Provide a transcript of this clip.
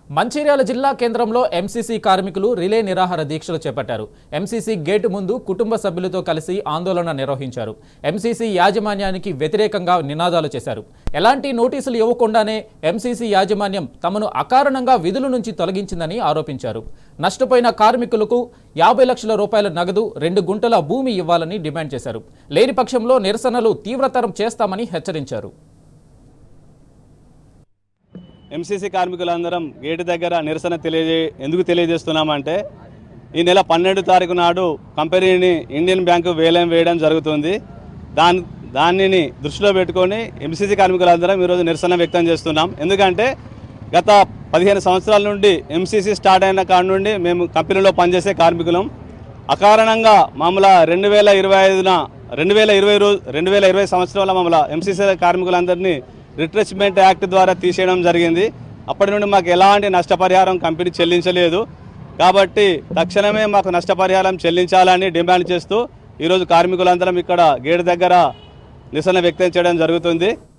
మంచిర్యాల జిల్లా కేంద్రంలో ఎంసీసీ కార్మికులు రిలే నిరాహార దీక్షలు చేపట్టారు. ఎంసీసీ గేటు ముందు కుటుంబ సభ్యులతో కలిసి ఆందోళన నిర్వహించారు. ఎంసీసీ యాజమాన్యానికి వ్యతిరేకంగా నినాదాలు చేశారు. ఎలాంటి నోటీసులు ఇవ్వకుండానే ఎంసీసీ యాజమాన్యం తమను అకారణంగా విధుల నుంచి తొలగించిందని ఆరోపించారు. నష్టపోయిన కార్మికులకు 50 లక్షల రూపాయల నగదు, 2 గుంటల భూమి ఇవ్వాలని డిమాండ్ చేశారు. లేని పక్షంలో నిరసనలు తీవ్రతరం చేస్తామని హెచ్చరించారు. ఎంసీసీ కార్మికులందరం గేటు దగ్గర నిరసన ఎందుకు తెలియజేస్తున్నామంటే ఈ నెల 12 తారీఖు నాడు కంపెనీని ఇండియన్ బ్యాంకు వేయడం జరుగుతుంది. దానిని దృష్టిలో పెట్టుకొని ఎంసీసీ కార్మికులందరం ఈరోజు నిరసన వ్యక్తం చేస్తున్నాం. ఎందుకంటే గత 15 సంవత్సరాల నుండి ఎంసీసీ స్టార్ట్ అయిన కాడ నుండి మేము కంపెనీలో పనిచేసే కార్మికులం. అకారణంగా మమ్మల్ని 2020 సంవత్సరంలో మమ్మల్ని ఎంసీసీ కార్మికులందరినీ రిట్రెచ్మెంట్ యాక్ట్ ద్వారా తీసేయడం జరిగింది. అప్పటి నుండి మాకు ఎలాంటి నష్టపరిహారం కంపెనీ చెల్లించలేదు. కాబట్టి తక్షణమే మాకు నష్టపరిహారం చెల్లించాలని డిమాండ్ చేస్తూ ఈరోజు కార్మికులందరం ఇక్కడ గేటు దగ్గర నిరసన వ్యక్తం చేయడం జరుగుతుంది.